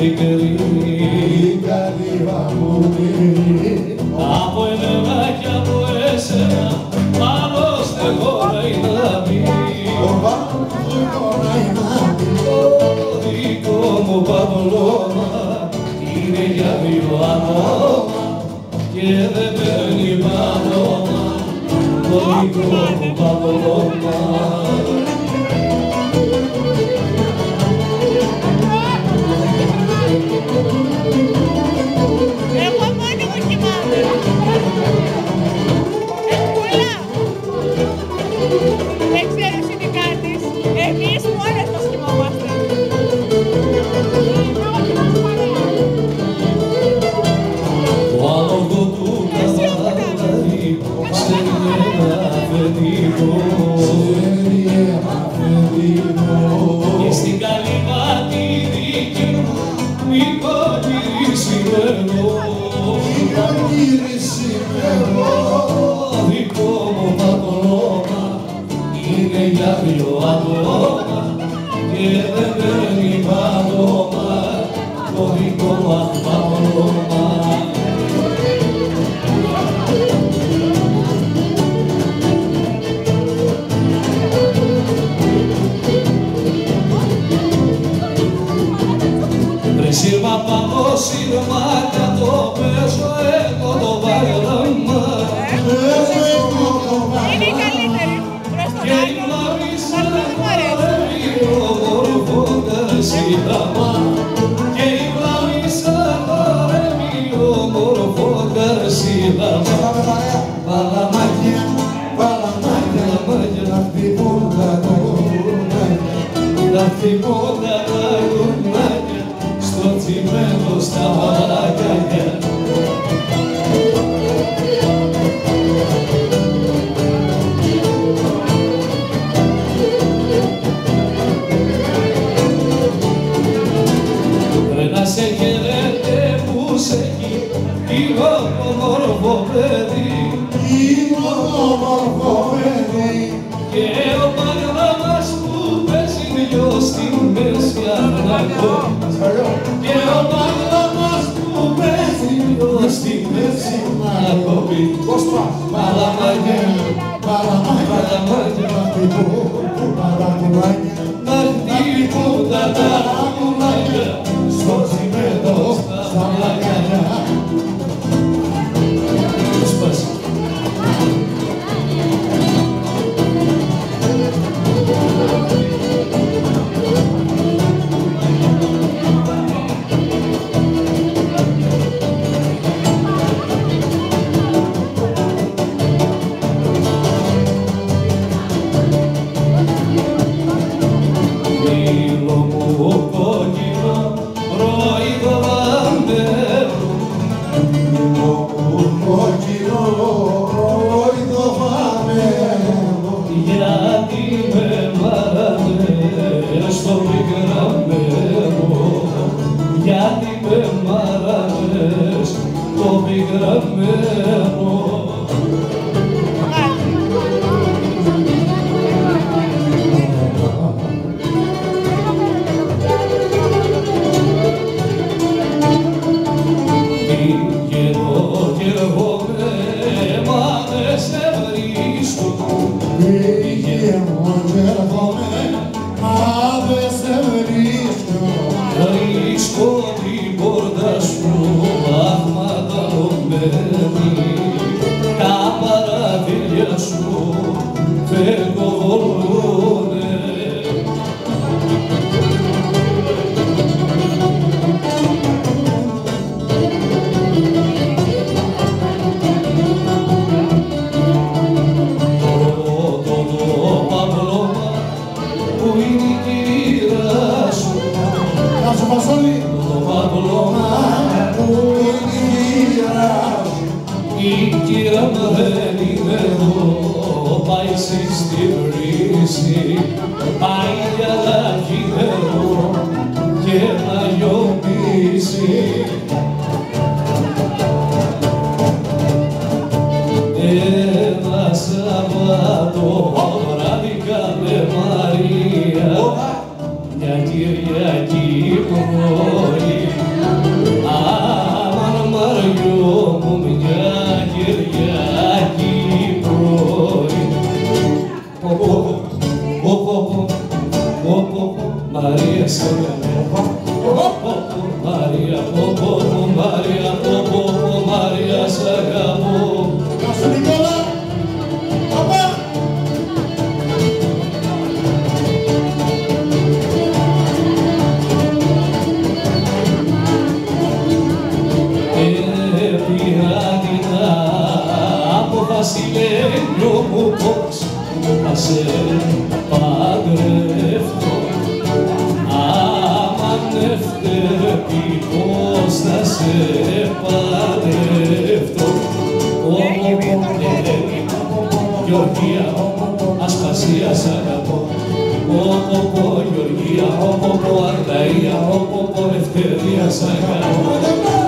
μικρή, η καλύβα μου μικρή. από εμένα κι από εσένα, άλλωστε χωράει να μπει. Το δικό μου παπλώμα είναι για δύο άτομα και δεν παίρνει παπλώμα. Το δικό μου παπλώμα. Εγώ μόνη μου κοιμάμαι. Ευκούλα. Δεν ξέρεις τι κάνεις. Εμείς μόνες μας κοιμόμαστε. Ο άλογο του καβαλάρι ξέρει ένα αφεντικό και στην καλύβα τη δική μου το δικό μου παπλώμα είναι για δύο άτομα και δεν παίρνει παπλώμα το δικό μου παπλώμα. Σύρμα πάνω σύρμα και το παίζω εγώ το βάγλαμα. Είναι η καλύτερη. Προς τον άλλο, αυτό μου αρέσει. Και η βλάμισα παρέμει όμορφο καρσίδαμα. Παλαμάκια, παλαμάκια, να χτυπούν τα κουρνάκια, να χτυπούν τα κουρνάκια στο τσιμένο στα μαρακάκια. Ρε να σε χαιρέτε που σε έχει λίγο όμορφο παιδί, Λίγο όμορφο παιδί και ο παγλάμας που παίζει δυο στη μέση ανακό. Και ο παγλάμας που παίζει δυο στη μέση ανακόπη. Παλαμάκια, παλαμάκια, να χτυπούν τα κουρνάκια, να χτυπούν τα κουρνάκια στο τσιμέντο στα πλακάκια. Σπάσει. Μήλο μου κόκκινο ρόιδο βαμμένο, λίγο κόκκινο ρόιδο βαμμένο, γιατί με μαρανές στο πικραμένο, γιατί με μαρανές το πικραμένο. Βρίσκω την πόρτα σου αχματαλωμένη, τα παραδείγια σου φεγγούνε. Το παπλώμα που είναι η κυρία σου, να σου πασόλει το παπλώμα που είναι η γύρα σου. η κύρα μου δεν είναι εδώ, πάει στη βρύση, πάει για λαχιδερό και να λιωπήσει. Ένα Σαββάτο βράδυ καλέ Μαρία, μια Κυριακή πρωί σε παντρευτώ. Άμα νευτεύει πώς θα σε παντρευτώ. Γεωργία, Ασπασία σ' αγαπώ. Γεωργία, Αρλαία, Ελευθερία σ' αγαπώ.